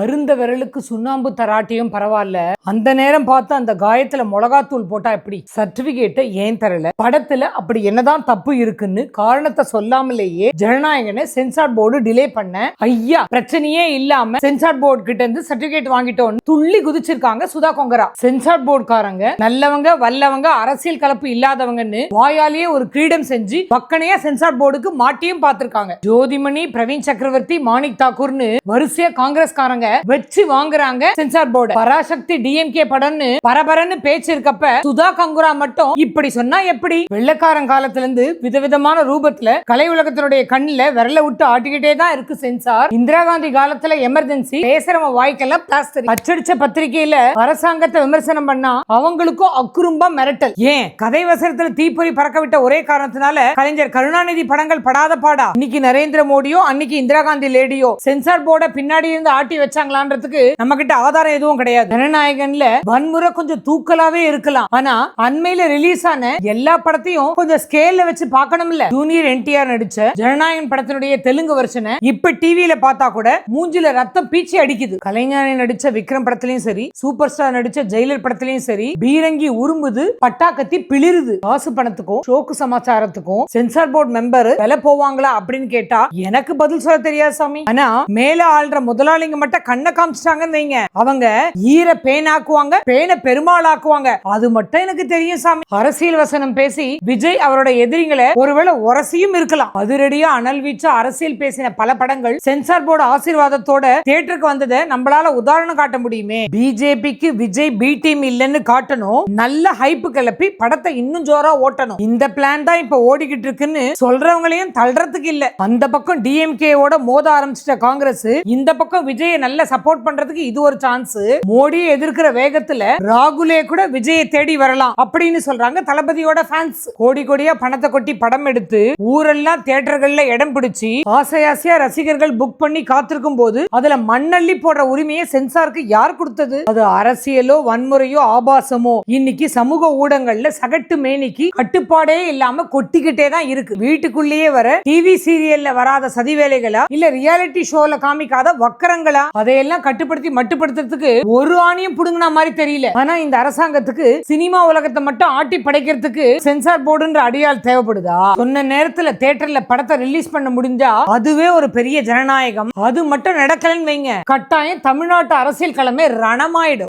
அருந்த விரலுக்கு சுண்ணாம்பு தராட்டியும் பரவாயில்ல, அந்த நேரம் பார்த்து அந்த காயத்துல மிளகாத்தூள் போட்டா எப்படி? சர்டிபிகேட்டை ஏன் தரல? படத்துல அப்படி என்னதான் தப்பு இருக்குன்னு காரணத்தை சொல்லாமலேயே ஜனநாயகனை சென்சார் போர்டு டிலே பண்ண ஐயா பிரச்சனையே இல்லாம சென்சார் போர்டு கிட்ட இருந்து சர்டிபிகேட் வாங்கிட்டோம் துள்ளி குதிச்சிருக்காங்க சுதா கொங்கரா. சென்சார் போர்டுக்காரங்க நல்லவங்க வல்லவங்க அரசியல் கலப்பு இல்லாதவங்கன்னு வாயாலேயே ஒரு கிரீடம் செஞ்சு பக்கனையா சென்சார் போர்டுக்கு மாட்டியும் பார்த்திருக்காங்க. ஜோதிமணி, பிரவீன் சக்கரவர்த்தி, மாணிக் தாக்கூர்னு வரிசையா காங்கிரஸ்காரங்க வச்சு வாங்குறாங்க சென்சார் போர்டு. பராசக்தி டிஎம்கே படம்னு பரபரன்னு பேச்சு இருக்கப்ப சுதா கங்குரா மட்டும் இப்படி சொன்னா எப்படி? வெள்ளக்காரன் காலத்துல இருந்து விதவிதமான ரூபத்துல கலை உலகத்தினுடைய கண்ணுல விரல விட்டு ஆட்டிக்கிட்டே தான் இருக்கு சென்சார். இந்திரா காந்தி காலத்துல எமர்ஜென்சி, பேசுறவங்க வாய்க்கெல்லாம் பிளாஸ்டர். அச்சடிச்ச பத்திரிகையில அரசாங்கத்தை விமர்சனம் பண்ணா அவங்களுக்கும் அக்குறும்பா மிரட்டல். ஏன் கதை வசனத்துல தீப்பொறி பறக்க விட்ட ஒரே காரணத்தினால கலைஞர் கருணாநிதி படங்கள் படாத பாடா? இன்னைக்கு நரேந்திர மோடியோ அன்னைக்கு இந்திரா காந்தி லேடியோ சென்சார் போர்டை பின்னாடி இருந்து ஆட்டி வச்சாங்களான்றதுக்கு நம்ம கிட்ட ஆதாரம் எதுவும் கிடையாது. ஜனநாயகன்ல வன்முறை கொஞ்சம் தூக்கலாவே இருக்கலாம், ஆனா அண்மையில ரிலீஸ் ஆன எல்லா படத்தையும் கொஞ்சம் ஸ்கேல்ல வச்சு பார்க்கணும்ல. ஜூனியர் என்டிஆர் நடிச்ச ஜனநாயகன் படத்தினுடைய தெலுங்கு வெர்ஷனை இப்ப டிவியில பார்த்தா கூட மூஞ்சில ரத்தம் பீச்சி அடிக்குது. கலைஞானி நடிச்ச விக்ரம் படத்திலயும் சரி, சூப்பர் ஸ்டார் நடிச்ச ஜெயிலர் படத்திலயும் சரி, பீரங்கி உரும்புது, பட்டாக்கத்தி பிளிருது. காசு பணத்துக்கும் ஷோக்கு சமாச்சாரத்துக்கும் சென்சார் போர்டு மெம்பர் விலை போவாங்களா அப்படின்னு கேட்டா எனக்கு பதில் சொல்ல தெரியாது சாமி. ஆனா மேல ஆள்ற முதலாளிங்க மட்டும் கண்ணை காமிச்சிட்டாங்கன்னு வைங்க, அவங்க ஈர பேனாக்குவாங்க, பேனை பெருமாள் ஆக்குவாங்க. அது மட்டும் எனக்கு தெரியும் சாமி. அரசியல் வசனம் பேசி விஜய் அவரோட எதிரிகளை ஒருவேளை உரசியும் இருக்கலாம். அதிரடியா அனல் வீச்ச அரசியல் பேசின பல படங்கள் சென்சார் போர்டு ஆசீர்வாதத்தோட தியேட்டருக்கு வந்ததை நம்மளால உதாரணம் காட்ட முடியுமே. பிஜேபிக்கு விஜய் பி டீம் இல்லன்னு காட்டணும், நல்ல ஹைப்பு கிளப்பி படத்தை இன்னும் ஜோரா ஓட்டணும். இந்த பிளான் தான் இப்ப ஓடிக்கிட்டு இருக்குன்னு சொல்றவங்களையும் தள்ளுறதுக்கு இல்ல. அந்த பக்கம் டிஎம்கே ஓட மோத ஆரம்பிச்சிட்ட காங்கிரஸ், இந்த பக்கம் விஜயை நல்ல சப்போர்ட் பண்றதுக்கு இது ஒரு சான்ஸ். மோடியை எதிர்க்கிற வேகத்துல ராகுலே கூட விஜயை தேடி வரலாம் அப்படின்னு சொல்றாங்க தளபதியோட ஃபேன்ஸ். கோடி கோடியா பணத்தை கொட்டி படம் எடுத்து ஊரெல்லாம் தியேட்டர்கள்ல இடம் பிடிச்சி ஆசையாசியா ரசிகர்கள் புக் பண்ணி காத்திருக்கும் போது அதுல மண்ணள்ளி போடுற உரிமையை சென்சாருக்கு யார் கொடுத்தது? அது அரசியலோ வன்முறையோ ஆபாசமோ இன்னைக்கு சமூக ஊடகங்கள்ல சகட்டு மேனிக்கு கட்டுப்பாடே இல்லாம கொட்டிக்கிட்டே தான் இருக்கு. வீட்டுக்குள்ளேயே வர டிவி சீரியல்ல வராத சதி வேலைகளா இல்ல ரியாலிட்டி ஷோல காமிக்காத வக்கரங்களா? அதையெல்லாம் கட்டுப்படுத்தி மட்டுப்படுத்துறதுக்கு ஒரு ஆணியும் புடுங்கின மாதிரி தெரியல. ஆனா இந்த அரசாங்கத்துக்கு சினிமா உலகத்தை மட்டும் ஆட்டி படைக்கிறதுக்கு சென்சார் போர்டுன்ற அடியால் தேவைப்படுதா? சொன்ன நேரத்துல தியேட்டர்ல படத்தை ரிலீஸ் பண்ண முடிஞ்சா அதுவே ஒரு பெரிய ஜனநாயகம். அது மட்டும் நடக்கலன்னு வைங்க, கட்டாயம் தமிழ்நாட்டு அரசியல் களமே ரணமாயிடும்.